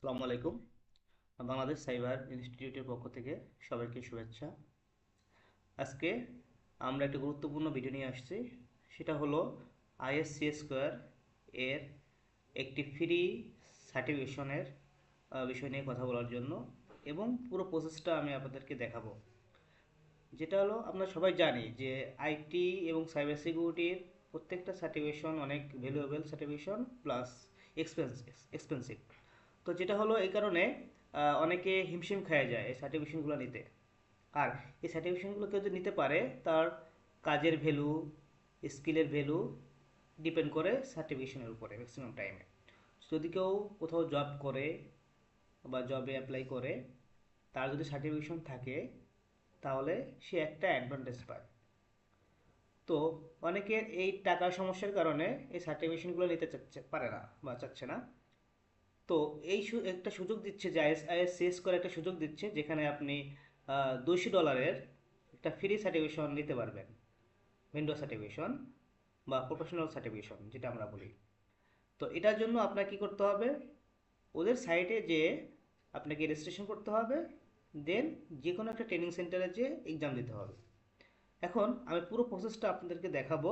আসসালামু আলাইকুম। বাংলাদেশ সাইবার ইনস্টিটিউটের পক্ষ থেকে সবাইকে শুভেচ্ছা। আজকে আমরা একটা গুরুত্বপূর্ণ ভিডিও নিয়ে আসছি। সেটা হলো আইএসসি স্কোয়ার এর একটি ফ্রি সার্টিফিকেশনের বিষয় নিয়ে কথা বলার জন্য, এবং পুরো প্রসেসটা আমি আপনাদেরকে দেখাবো। যেটা হলো, আমরা সবাই জানি যে আইটি এবং সাইবার সিকিউরিটির প্রত্যেকটা সার্টিফিকেশন অনেক ভ্যালুয়েবল সার্টিফিকেশন, প্লাস এক্সপেন্সিভ। তো যেটা হলো এই কারণে অনেকে হিমশিম খেয়ে যায় এই সার্টিফিকেশনগুলো নিতে। আর এই সার্টিফিকেশনগুলো কেউ যদি নিতে পারে, তার কাজের ভ্যালু, স্কিলের ভ্যালু ডিপেন্ড করে সার্টিফিকেশনের উপরে ম্যাক্সিমাম টাইমে। যদি কেউ কোথাও জব করে বা জবে অ্যাপ্লাই করে, তার যদি সার্টিফিকেশন থাকে, তাহলে সে একটা অ্যাডভান্টেজ পায়। তো অনেকের এই টাকার সমস্যার কারণে এই সার্টিফিকেশনগুলো নিতে পারে না বা চাচ্ছে না। তো এই একটা সুযোগ দিচ্ছে যে আইএসসিএস করে একটা সুযোগ দিচ্ছে, যেখানে আপনি $200 একটা ফ্রি সার্টিফিকেশন নিতে পারবেন। উইন্ডোজ সার্টিফিকেশন বা প্রফেশনাল সার্টিফিকেশন যেটা আমরা বলি। তো এটার জন্য আপনাকে কী করতে হবে? ওদের সাইটে যে আপনাকে রেজিস্ট্রেশন করতে হবে, দেন যে কোনো একটা ট্রেনিং সেন্টারে যে এক্সাম দিতে হবে। এখন আমি পুরো প্রসেসটা আপনাদেরকে দেখাবো।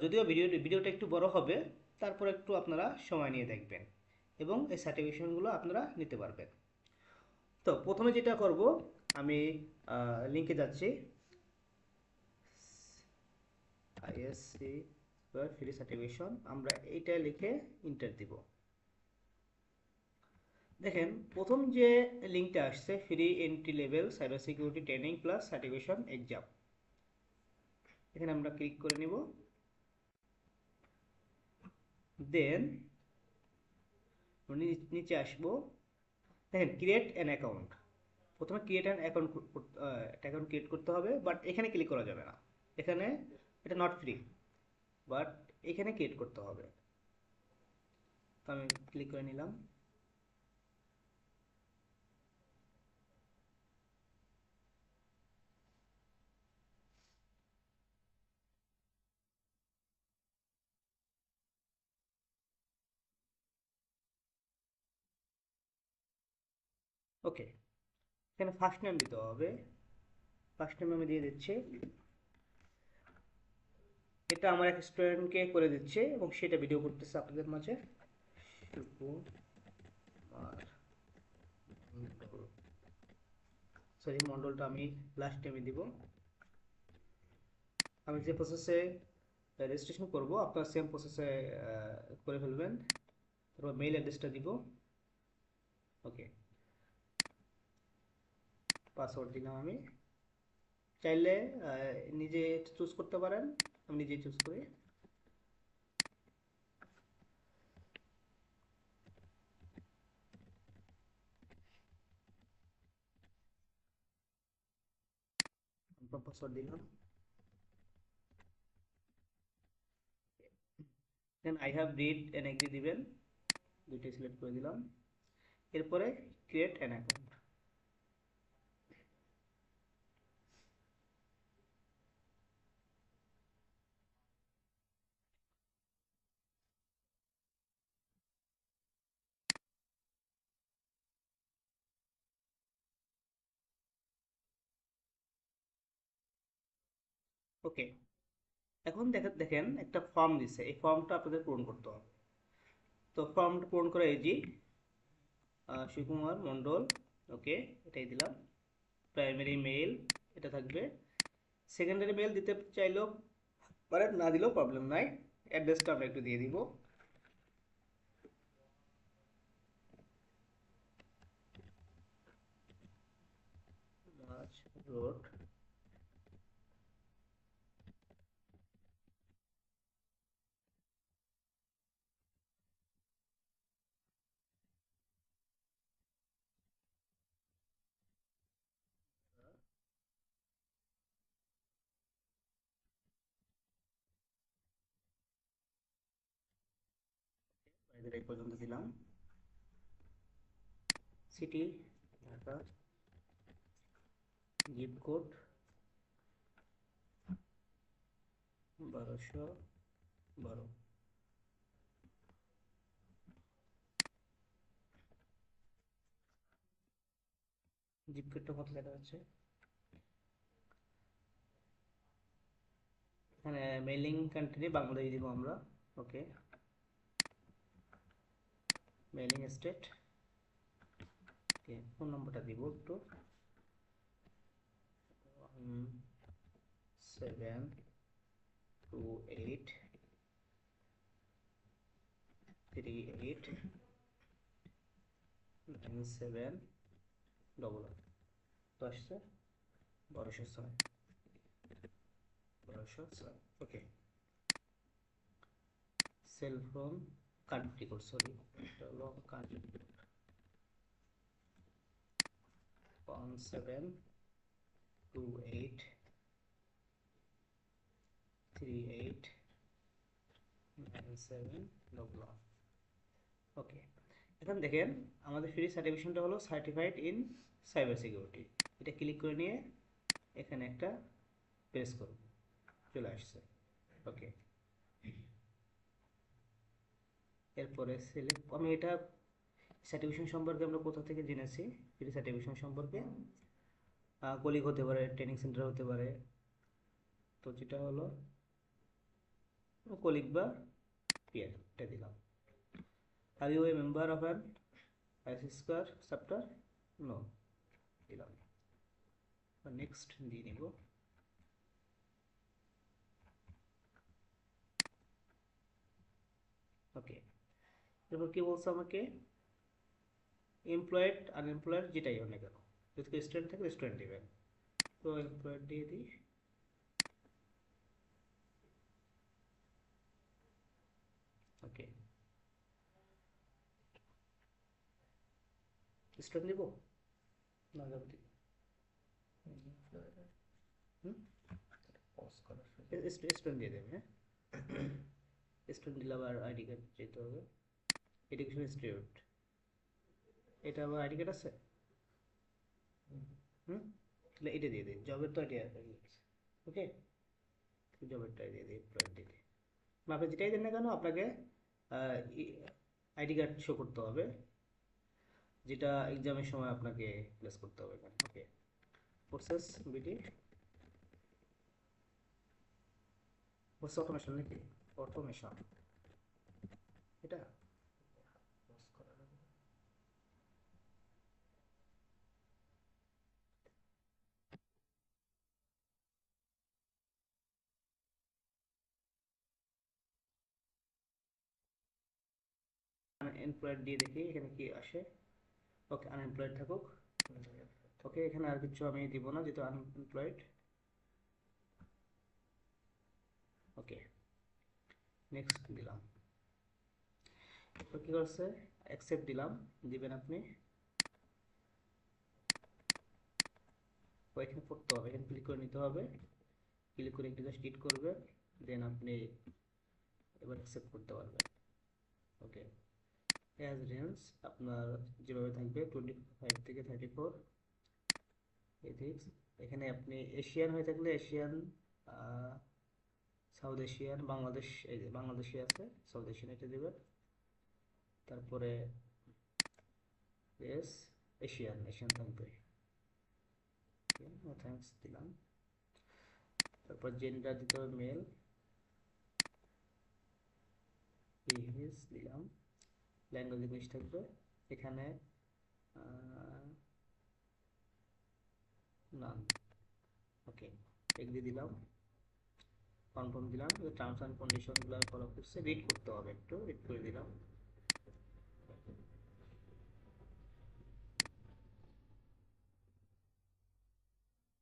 যদিও ভিডিওটা একটু বড় হবে, তারপর একটু আপনারা সময় নিয়ে দেখবেন এবং এই সার্টিফিকেশনগুলো আপনারা নিতে পারবেন। তো প্রথমে যেটা করব, আমি লিঙ্কে যাচ্ছি। আইএসসি ফ্রি সার্টিফিকেশন, আমরা এইটা লিখে ইন্টার দিব। দেখেন, প্রথম যে লিঙ্কটা আসছে, free entry level cyber security training plus certification exam, এখানে আমরা ক্লিক করে নিব। দেন নিচে আসবো। দেখেন, ক্রিয়েট অ্যান অ্যাকাউন্ট। প্রথমে ক্রিয়েট অ্যান অ্যাকাউন্ট একটা অ্যাকাউন্ট ক্রিয়েট করতে হবে, বাট এখানে ক্লিক করা যাবে না। এখানে এটা নট ফ্রি, বাট এখানে ক্রিয়েট করতে হবে। তো আমি ক্লিক করে নিলাম। ওকে, এখানে ফার্স্ট নেম দিতে হবে। ফার্স্ট নেম আমি দিয়ে দিচ্ছি। এটা আমার এক স্টুডেন্টকে করে দিচ্ছে এবং সেটা ভিডিও করতেছে আপনাদের মাঝে। সরি, মন্ডলটা আমি লাস্ট টাইমে দিব। আমি যে প্রসেসে রেজিস্ট্রেশন করব, আপনার সেম প্রসেসে করে ফেলবেন। তারপর মেইল অ্যাড্রেসটা দিব। ওকে, পাসওয়ার্ড দিলাম আমি। চাইলে নিজে চুজ করতে পারেন, আমি নিজেই চুজ করি। পাসওয়ার্ড দিলাম। Then I have read and agree দিবেন, দুইটাই সিলেক্ট করে দিলাম। এরপরে ক্রিয়েট অ্যান অ্যাকাউন্ট। ওকে, এখন দেখেন দেখেন একটা ফর্ম দিছে, এই ফর্মটা আপনাদের পূরণ করতে হবে। তো ফর্মটা পূরণ করে এই যে শিবকুমার মণ্ডল, ওকে, এটাই দিলাম। প্রাইমারি মেইল এটা থাকবে। সেকেন্ডারি মেইল দিতে চাইলেও পারেন, না দিলেও প্রবলেম নাই। অ্যাড্রেসটা আমরা একটু দিয়ে দিব। মাছ রোড, এদের এই পর্যন্ত দিলাম। City Dhaka, zip code 1212। Zip কোডটা কত দেখা যাচ্ছে? এখানে মেইলিং কান্ট্রি বাংলাদেশ দিব আমরা। Okay, mailing state. Okay, phone নম্বরটা দিব একটু, 7283897 তো আসছে 1206। Okay, cell phone country code, sorry এটা হলো কান্ট্রি কোড 17283897। ওকে, এখন দেখেন আমাদের ফ্রি সার্টিফিকেশনটা হলো সার্টিফাইড ইন সাইবার সিকিউরিটি। এটা ক্লিক করে নিয়ে এখানে একটা প্রেস করব, চলে আসছে। ওকে, এরপরে সিলেক্ট, আমি এটা সার্টিফিকেশন সম্পর্কে আমরা কোথা থেকে জেনেছি? ফ্রি সার্টিফিকেশন সম্পর্কে কলিগ হতে পারে, ট্রেনিং সেন্টার হতে পারে। তো যেটা হলো কলিগ বা পিয়ার, এটা দিলাম। Are you a member of an IC square chapter? No, দিলাম। নেক্সট দিয়ে নিব। ওকে, এরপর কি বলছে আমাকে? এমপ্লয়েড আনএমপ্লয়েড যেটাই হোক না কেন, যদি স্টুডেন্ট থাকে স্টুডেন্ট দেবেন। তো এমপ্লয়েড দিয়ে দিই। ওকে, স্টুডেন্ট দিব না যাবতীয়? স্টুডেন্ট দিয়ে দেবে, হ্যাঁ। স্টুডেন্ট দিলে আবার আইডি কার্ড যেতে হবে, এডুকেশন ইনস্টিটিউট। এটা আবার আইডি কার্ড আছে। হুম, তাহলে এটা দিয়ে দিই, জবের তো আইডি আছে। ওকে, জবেরটাই দিয়ে দিই, এমপ্লয়েড দিয়ে দিই। আপনি যেটাই দেন না কেন আপনাকে আইডি কার্ড শো করতে হবে, যেটা এক্সামের সময় আপনাকে প্লেস করতে হবে এখানে। ওকে, প্রসেস বিডি, প্রসেস অটোমেশন নাকি? অটোমেশন এটা আনএমপ্লয়েড দিয়ে দেখি এখানে কি আসে। ওকে, আনএমপ্লয়েড থাকুক। ওকে, এখানে আর কিছু আমি দিব না যেহেতু আনএমপ্লয়েড। ওকে, নেক্সট দিলাম। তো কি করছে, অ্যাকসেপ্ট দিলাম, দিবেন আপনি। এখানে পড়তে হবে, এখানে ক্লিক করে নিতে হবে। ক্লিক করে একটু জাস্ট হিট করবে, দেন আপনি এবার অ্যাকসেপ্ট করতে পারবেন। ওকে, অ্যাজ রেঞ্জ আপনার যেভাবে থাকবে 25 থেকে 34 এথিক্স। এখানে আপনি এশিয়ান হয়ে থাকলে এশিয়ান, সাউথ এশিয়ান, বাংলাদেশ, এই যে বাংলাদেশি আছে, সাউথ এশিয়ান এটা দেবেন। তারপরে এস এশিয়ান, এশিয়ান থাকবে। থ্যাঙ্কস দিলাম। তারপর জেন্ডার দিতে হবে মেল, হিজ দিলাম। ল্যাঙ্গুয়েজ ইংলিশ থাকবে এখানে, নান। ওকে, এগ্রি দিলাম, কনফার্ম দিলাম। টার্মস অ্যান্ড কন্ডিশনগুলো ফলো করছে, রিড করতে হবে, একটু রিড করে দিলাম।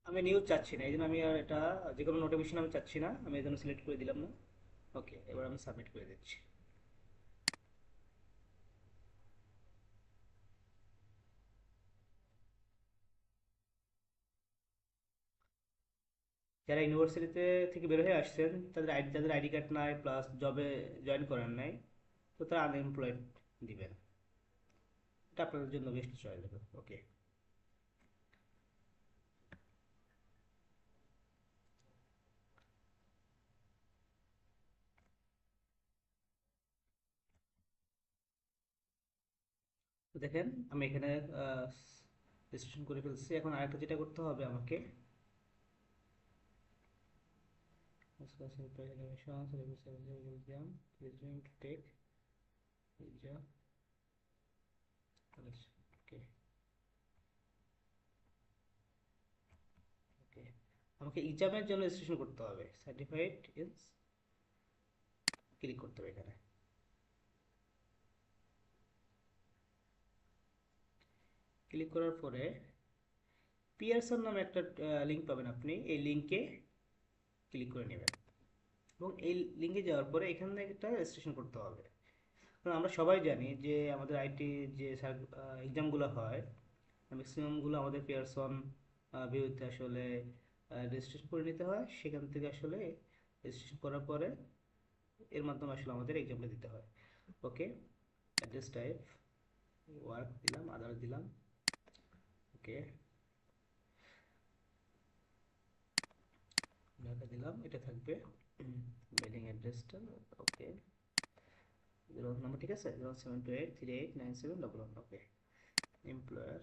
আমি নিউজ চাচ্ছি না, এই জন্য আমি আর এটা যে কোনো নোটিফিকেশন আমি চাচ্ছি না, আমি এই জন্য সিলেক্ট করে দিলাম না। ওকে, এবার আমি সাবমিট করে দিচ্ছি। যারা ইউনিভার্সিটিতে থেকে বের হয়ে আসছেন তাদের আইডি, যাদের আইডি কার্ড নাই প্লাস জবে জয়েন করেন নাই, তো তারা আনএমপ্লয়েড দিবেন। এটা আপনাদের জন্য বেস্ট চয়েস হবে। ওকে, তো দেখেন আমি এখানে রেজিস্ট্রেশন করে ফেলছি। এখন আরেকটা যেটা করতে হবে আমাকে, ওকে ওকে, আমাকে এক্সামের জন্য রেজিস্ট্রেশন করতে হবে, সার্টিফাইড ইন, ক্লিক করতে হবে এখানে। ক্লিক করার পরে পিয়ারসন নামে একটা লিঙ্ক পাবেন, আপনি এই লিঙ্কে ক্লিক করে নেবেন এবং এই লিঙ্কে যাওয়ার পরে এখান থেকে একটা রেজিস্ট্রেশন করতে হবে। কারণ আমরা সবাই জানি যে আমাদের আইটি যে এক্সামগুলো হয় ম্যাক্সিমামগুলো আমাদের পিয়ারসন ভিউতে আসলে রেজিস্ট্রেশন করে নিতে হয়, সেখান থেকে আসলে রেজিস্ট্রেশন করার পরে এর মাধ্যমে আসলে আমাদের এক্সামটা দিতে হয়। ওকে, অ্যাড্রেস টাইপ ওয়ার্ক দিলাম, আদার দিলাম, ওকে ঢাকা দিলাম, এটা থাকবে মেলিং অ্যাড্রেসটা, ওকে রোল নাম্বার ঠিক আছে, 0728389711, ওকে এমপ্লয়ার,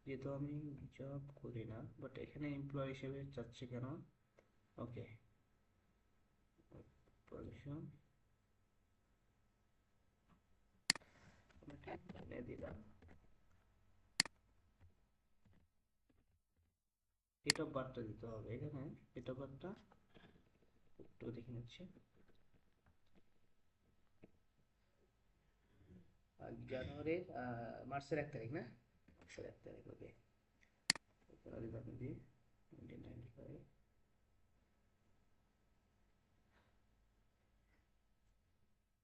যেহেতু আমি জব করি না বাট এখানে এমপ্লয়ার হিসেবে চাচ্ছে কেন, ওকে পজিশন দিলাম, ডেট অফ বার্থটা দিতে হবে এখানে, ডেট অফ বার্থটা একটু দেখে নিচ্ছি, জানুয়ারির মার্চের 1 তারিখ না, মার্চের 1 তারিখ, ওকে আপনি দিই 1995।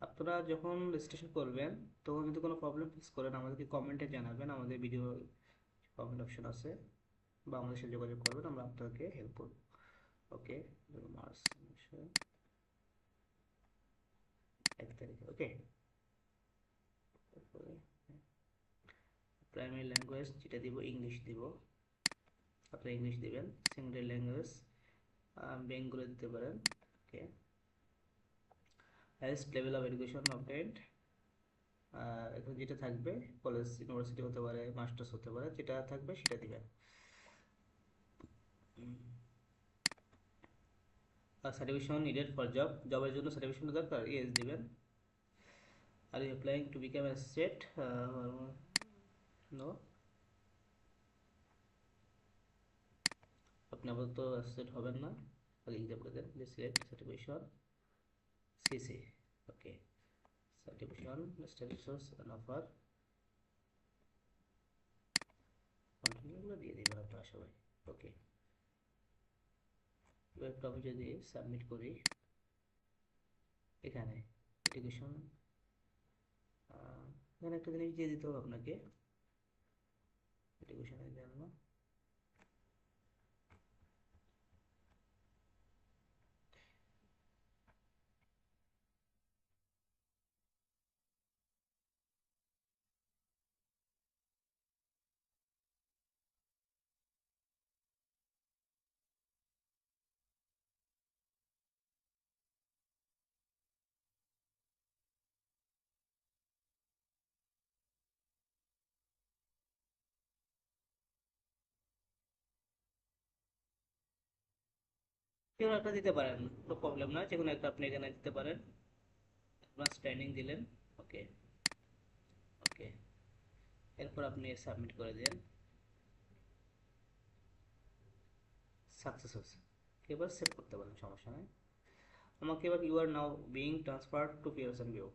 আপনারা যখন রেজিস্ট্রেশন করবেন তখন যদি কোনো প্রবলেম ফেস করেন আমাদেরকে কমেন্টে জানাবেন, আমাদের ভিডিও কমেন্ট অপশন আছে, বা আমাদের সাথে যোগাযোগ করবেন, আমরা আপনাদেরকে হেল্প করব। ওকে মার্চ মাসের 1 তারিখ, ওকে তারপরে প্রাইমারি ল্যাঙ্গুয়েজ যেটা দিব ইংলিশ দিব, আপনারা ইংলিশ দিবেন। সেকেন্ডারি ল্যাঙ্গুয়েজ বেঙ্গলি দিতে পারেন, okay highest level of education obtained, এখন যেটা থাকবে কলেজ ইউনিভার্সিটি হতে পারে, মাস্টার্স হতে পারে, যেটা থাকবে সেটা দিবেন। সার্টিফিকেশন নিডেড ফর জব, জবের জন্য সার্টিফিকেশন দরকার, ইয়েস দিবেন। Are you applying to become associate, no, আপনি আপাতত অ্যাসোসিয়েট হবেন না, খালি এক্সাম করে দেন, please select certification CC, okay certification status and offer কন্টিনিউগুলো দিয়ে দেবেন আপনারা সবাই, ওকে এবার একটু আমি যদি সাবমিট করি এখানে এডুকেশন, এখানে একটা জিনিস দিয়ে দিতে হবে আপনাকে এডুকেশনের জন্য, যে কোনো একটা দিতে পারেন, কোনো প্রবলেম না, যে কোনো একটা আপনি এখানে দিতে পারেন, অ্যাডভান্স ট্রেনিং দিলেন, ওকে ওকে এরপর আপনি সাবমিট করে দেন, সাকসেস হয়েছে, এবার সেভ করতে পারেন, সমস্যা নেই। আমাকে এবার you are now being transferred to Pearson VUE,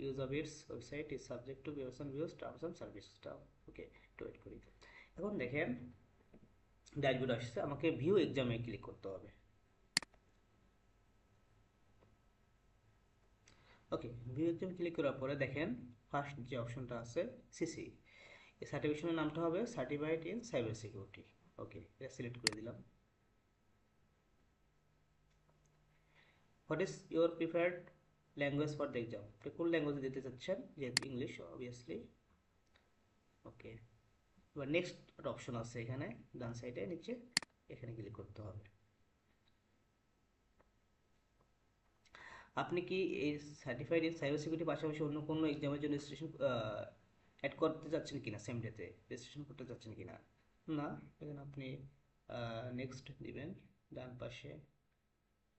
use of its website is subject to Pearson VUE's terms and service term, okay একটু ওয়েট করি। এখন দেখেন ড্যাশবোর্ড আসছে, আমাকে ভিউ এক্সামে ক্লিক করতে হবে, ওকে ভিউ এক্সাম ক্লিক করার পরে দেখেন ফার্স্ট যে অপশনটা আছে সিসি, এই সার্টিফিকেশনের নামটা হবে সার্টিফাইড ইন সাইবার সিকিউরিটি, ওকে এটা সিলেক্ট করে দিলাম। What is your preferred language for the exam, আপনি কোন ল্যাঙ্গুয়েজে দিতে চাচ্ছেন, যেহেতু ইংলিশ অবভিয়াসলি, ওকে এবার নেক্সট একটা অপশন আছে এখানে ডান সাইডে নিচে, এখানে ক্লিক করতে হবে। আপনি কি এই সার্টিফাইড ইন সাইবার সিকিউরিটির পাশাপাশি অন্য কোনো এক্সামের জন্য রেজিস্ট্রেশন অ্যাড করতে যাচ্ছেন কিনা, সেম ডেতে রেজিস্ট্রেশন করতে যাচ্ছেন কিনা। না, এখানে আপনি নেক্সট দিবেন। ডান পাশে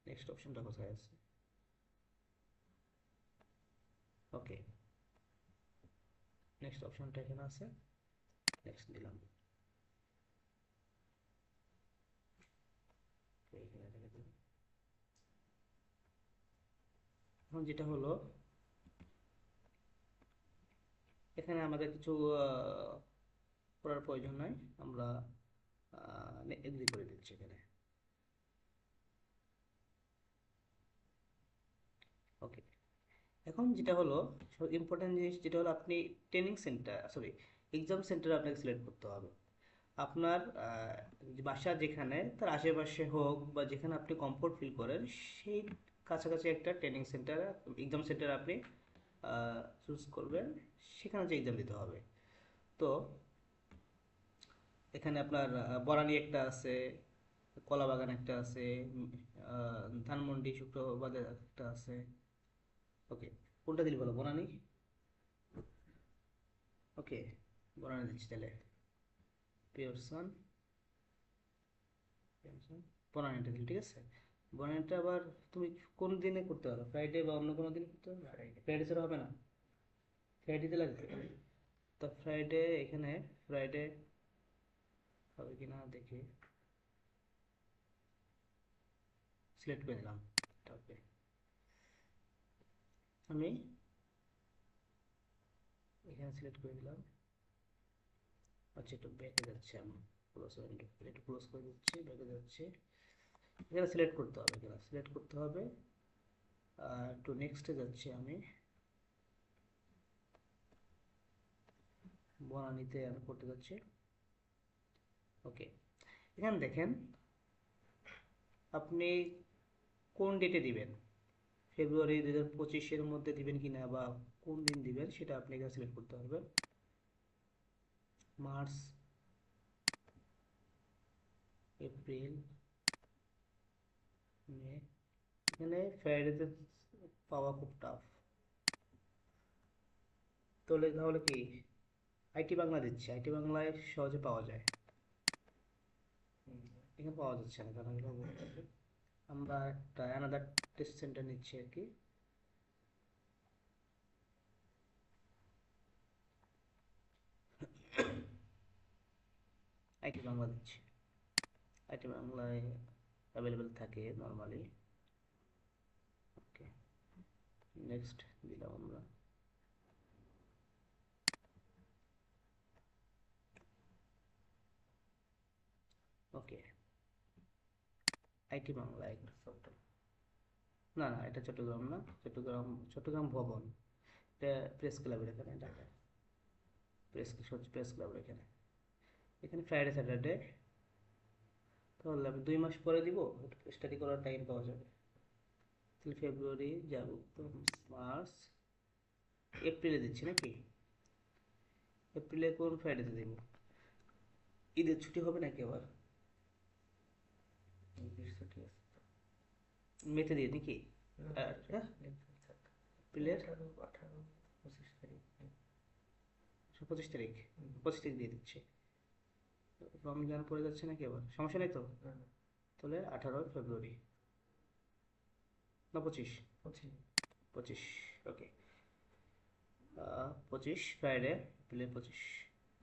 নেক্সট অপশনটা কোথায় আছে? ওকে, নেক্সট অপশনটা এখানে আছে, নেক্সট দিলাম। এখানে রেখে দিলাম। এখন যেটা হলো, এখানে আমাদের কিছু করার প্রয়োজন নাই, আমরা এগ্রি করে দিচ্ছি এখানে। ওকে, এখন যেটা হলো ইম্পর্টেন্ট জিনিস, যেটা হলো আপনি training centre, sorry, exam centre আপনাকে সিলেক্ট করতে হবে। আপনার বাসা যেখানে, তার আশেপাশে হোক বা যেখানে আপনি কমফোর্ট ফিল করেন, সেই কাছাকাছি একটা ট্রেনিং সেন্টার, এক্সাম সেন্টার আপনি চুজ করবেন, সেখানে যে এক্সাম দিতে হবে। তো এখানে আপনার বনানী একটা আছে, কলাবাগান একটা আছে, ধানমন্ডি শুক্রবাজার একটা আছে। ওকে, কোনটা দিলে বলো, বনানী? ওকে, বনানী দিচ্ছি তাহলে। পিয়ারসন, বনানীটা দিল, ঠিক আছে। বনানীটা আবার তুমি কোন দিনে করতে পারো, ফ্রাইডে বা অন্য কোনো দিন করতে পারো? ফ্রাইডে ছাড়া হবে না, ফ্রাইডেতে লাগবে। তো ফ্রাইডে, এখানে ফ্রাইডে হবে কিনা দেখি, সিলেক্ট করে দিলাম। ওকে, আমি এখানে সিলেক্ট করে দিলাম। আচ্ছা, একটু ব্যাকে যাচ্ছে, আমি ক্লোজ, একটু ক্লোজ করে দিচ্ছি, ব্যাকে যাচ্ছে। এখানে সিলেক্ট করতে হবে, এখানে সিলেক্ট করতে হবে। একটু নেক্সটে যাচ্ছি আমি, বনানীতে আমি করতে যাচ্ছি। ওকে, এখানে দেখেন আপনি কোন ডেটে দিবেন, ফেব্রুয়ারি 2025-এর মধ্যে দিবেন কিনা বা কোন দিন দিবেন, সেটা আপনি এখানে সিলেক্ট করতে পারবেন। মার্চ, এপ্রিল, মে। এখানে ফ্রাইডেতে পাওয়া খুব টাফ। তাহলে কি আইটি বাংলা দিচ্ছে, আইটি বাংলায় সহজে পাওয়া যায়, এখানে পাওয়া যাচ্ছে না, কারণ আমরা একটা অ্যানাদার টেস্ট সেন্টার নিচ্ছি আর কি। আইটি বাংলা দিচ্ছি, আইটি বাংলায় অ্যাভেলেবেল থাকে নর্মালি। ওকে, নেক্সট দিলাম আমরা। ওকে, আইটি বাংলা একটা ফটো, না না, এটা চট্টগ্রাম না, চট্টগ্রাম, চট্টগ্রাম ভবন, এটা প্রেস ক্লাবের এখানে, ঢাকায় প্রেস ক্লাবের এখানে। এখানে ফ্রাইডে স্যাটারডে, তাহলে আমি 2 মাস পরে দিব, স্টাডি করার টাইম পাওয়া যাবে। তাহলে ফেব্রুয়ারি যাব, তো মার্চ, এপ্রিলে দিচ্ছি নাকি? এপ্রিলে কোন ফ্রাইডেতে দিব? ঈদের ছুটি হবে নাকি আবার? ছুটি আছে, মেতে দিয়ে নাকি? এপ্রিলের 25 তারিখ, 25 তারিখ দিয়ে দিচ্ছি। রমজান পড়ে যাচ্ছে নাকি আবার, সমস্যা নেই তো? তাহলে 18 ফেব্রুয়ারি, না 25? 25, ওকে। 25 ফ্রাইডে, এপ্রিলের 25।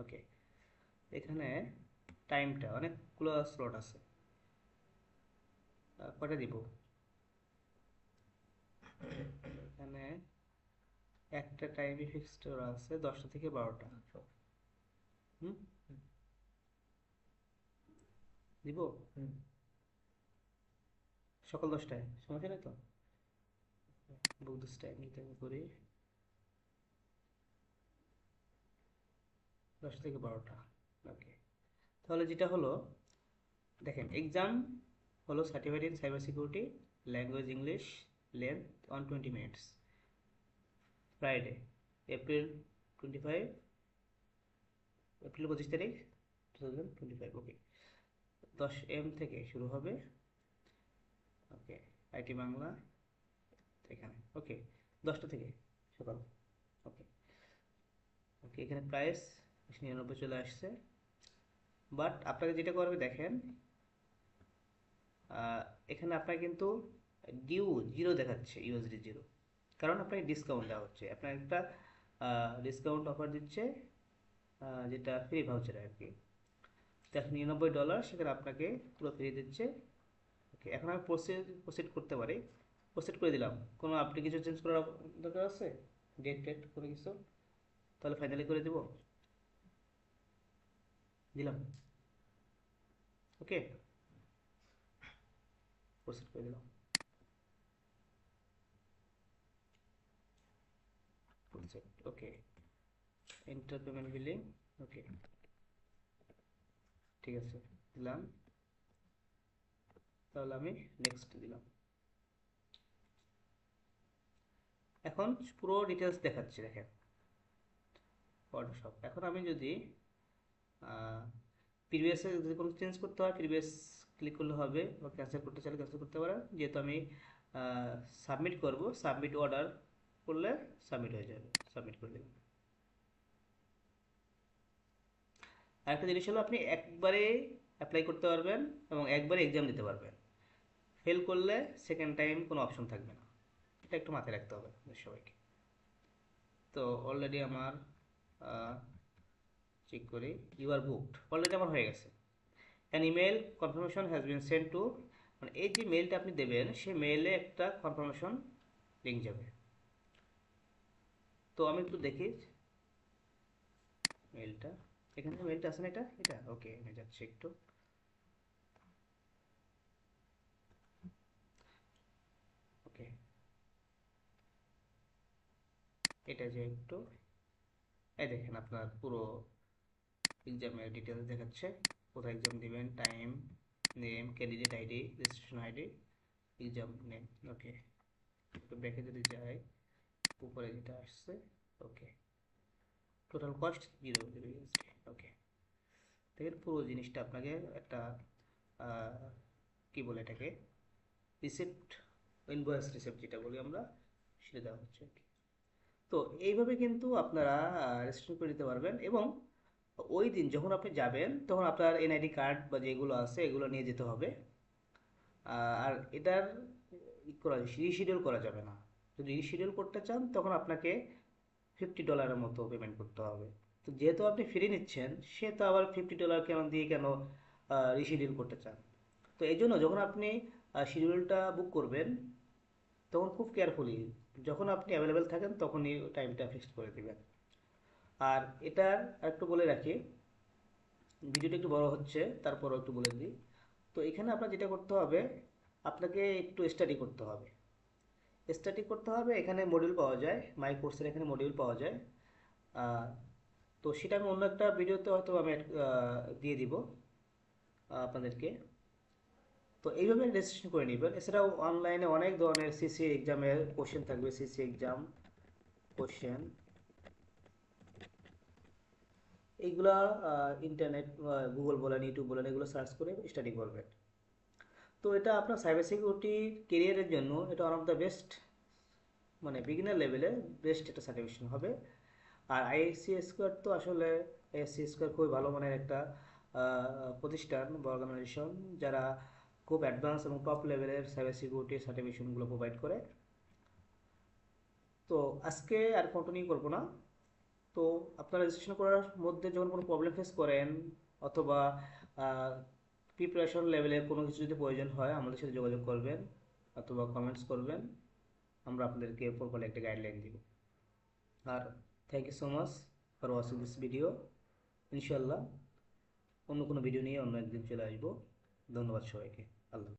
ওকে, এখানে টাইমটা অনেকগুলো স্লট আছে, কটা দিব? এখানে একটা টাইমই ফিক্সড করা আছে, 10টা থেকে 12টা। হুম, দিব সকাল 10টায়, সমস্যা নেই তো? বুক দিস টাইম নিতে আমি করি 10টা থেকে 12টা। ওকে, তাহলে যেটা হলো, দেখেন এক্সাম হলো certified in cyber security, language English, length 120 minutes, Friday, April 25, April 25 তারিখ 2025। ওকে, 10 AM থেকে শুরু হবে। ওকে, আইটি বাংলা এখানে। ওকে, 10টা থেকে সকাল। ওকে, ওকে, এখানে প্রাইস 99 চলে আসছে। বাট আপনাকে যেটা করবে দেখেন, এখানে আপনার কিন্তু ডিউ জিরো দেখাচ্ছে, ইউএসডি জিরো, কারণ আপনাকে ডিসকাউন্ট দেওয়া হচ্ছে, আপনার একটা ডিসকাউন্ট অফার দিচ্ছে, যেটা ফ্রি ভাউচার আর কি। তো $99 সেখানে আপনাকে পুরো ফ্রি দিচ্ছে। ওকে, এখন আমি প্রসিড করতে পারি। প্রসিড করে দিলাম। কোনো আপনি কিছু চেঞ্জ করার দরকার আছে? ডেট কোনো কিছু? তাহলে ফাইনালি করে দিব, দিলাম। ওকে, প্রসিড করে দিলাম। ওকে, এন্টার পেমেন্ট বিলিং। ওকে, ঠিক আছে, দিলাম। তাহলে আমি নেক্সট দিলাম। এখন পুরো ডিটেলস দেখাচ্ছি, দেখেন ফটোশপ। এখন আমি যদি প্রিভিয়াসে যদি কোনো চেঞ্জ করতে হয়, প্রিভিয়াস ক্লিক করলে হবে, বা ক্যান্সেল করতে চাইলে ক্যান্সেল করতে পারেন। যেহেতু আমি সাবমিট করব, সাবমিট অর্ডার করলে সাবমিট হয়ে যাবে, সাবমিট করে দেবেন। আরেকটা জিনিস হলো, আপনি একবারে অ্যাপ্লাই করতে পারবেন এবং একবারে এক্সাম দিতে পারবেন। ফেল করলে সেকেন্ড টাইম কোনো অপশন থাকবে না, এটা একটু মাথায় রাখতে হবে আপনাদের সবাইকে। তো অলরেডি আমার চেক করি, ইউ আর বুকড, অলরেডি আমার হয়ে গেছে। An email confirmation has been send to, মানে এই যে মেলটা আপনি দেবেন সেই মেইলে একটা কনফার্মেশন লিঙ্ক যাবে। তো আমি একটু দেখি মেলটা, এখানে মেলটা আছে না, এটা এটা ওকে, আমি যাচ্ছি একটু। ওকে, এটা যে একটু, এই দেখেন আপনার পুরো এক্সামের ডিটেলস দেখাচ্ছে, কোথায় এক্সাম দিবেন, time, name, candidate ID, registration ID, exam name. Okay, একটু ব্যাকে যদি যাই, উপরে যেটা আসছে, okay, total cost 0 USD। Okay, দেখেন পুরো জিনিসটা আপনাকে একটা কি বলে এটাকে, রিসিপ্ট, ইনভয়েস রিসিপ্ট যেটা বলি আমরা, সেটা দেওয়া হচ্ছে আর কি। তো এইভাবে কিন্তু আপনারা রেজিস্ট্রেশন করে নিতে পারবেন, এবং ওই দিন যখন আপনি যাবেন তখন আপনার এনআইডি কার্ড বা যেগুলো আছে এগুলো নিয়ে যেতে হবে। আর এটার রিশিডিউল করা যাবে না। যদি রিশিডিউল করতে চান তখন আপনাকে $50 মতো পেমেন্ট করতে হবে। তো যেহেতু আপনি ফ্রি নিচ্ছেন, সে তো আবার $50 কেন দিয়ে কেন রিশিডিউল করতে চান? তো এই জন্য যখন আপনি শিডিউলটা বুক করবেন তখন খুব কেয়ারফুলি, যখন আপনি অ্যাভেলেবেল থাকেন তখনই টাইমটা ফিক্সড করে দিবেন। আর এটার একটু বলে রাখি, ভিডিওটা একটু বড় হচ্ছে তারপরও একটু বলে দিই। তো এখানে আপনার যেটা করতে হবে, আপনাকে একটু স্টাডি করতে হবে। স্টাডি করতে হবে, এখানে মডিউল পাওয়া যায়, মাই কোর্সের এখানে মডিউল পাওয়া যায়। আহ, তো সেটা আমি অন্য একটা ভিডিওতে হয়তো আমি দিয়ে দিব আপনাদেরকে। তো এইভাবে রেজিস্ট্রেশন করে নেবেন। এছাড়াও অনলাইনে অনেক ধরনের সিসি এক্সামের কোশ্চেন থাকবে, সিসি এক্সাম কোশ্চেন, এইগুলা ইন্টারনেট, গুগল বলেন, ইউটিউব বলেন, এগুলো সার্চ করে স্টাডি করবেন। তো এটা আপনার সাইবার সিকিউরিটি কেরিয়ারের জন্য এটা ওয়ান অফ দ্য বেস্ট, মানে বিগিনার লেভেলে বেস্ট একটা সার্টিফিকেশন হবে। আর আইএসসি স্কোয়ার তো আসলে, আইএসসি স্কোয়ার খুবই ভালো মানের একটা প্রতিষ্ঠান বা অর্গানাইজেশন, যারা খুব অ্যাডভান্স এবং টপ লেভেলের সাইবার সিকিউরিটি সার্টিফিকেশনগুলো প্রোভাইড করে। তো আজকে আর কন্টিনিউ করবো না। তো আপনারা রেজিস্ট্রেশন করার মধ্যে যখন কোনো প্রবলেম ফেস করেন, অথবা প্রিপারেশন লেভেলের কোনো কিছু যদি প্রয়োজন হয়, আমাদের সাথে যোগাযোগ করবেন অথবা কমেন্টস করবেন, আমরা আপনাদেরকে প্রপারলি একটা গাইডলাইন দিব। আর thank you so much for watching this video. ইনশাল্লাহ অন্য কোনো ভিডিও নিয়ে অন্য একদিন চলে আসবো। ধন্যবাদ সবাইকে। আল্লাহ।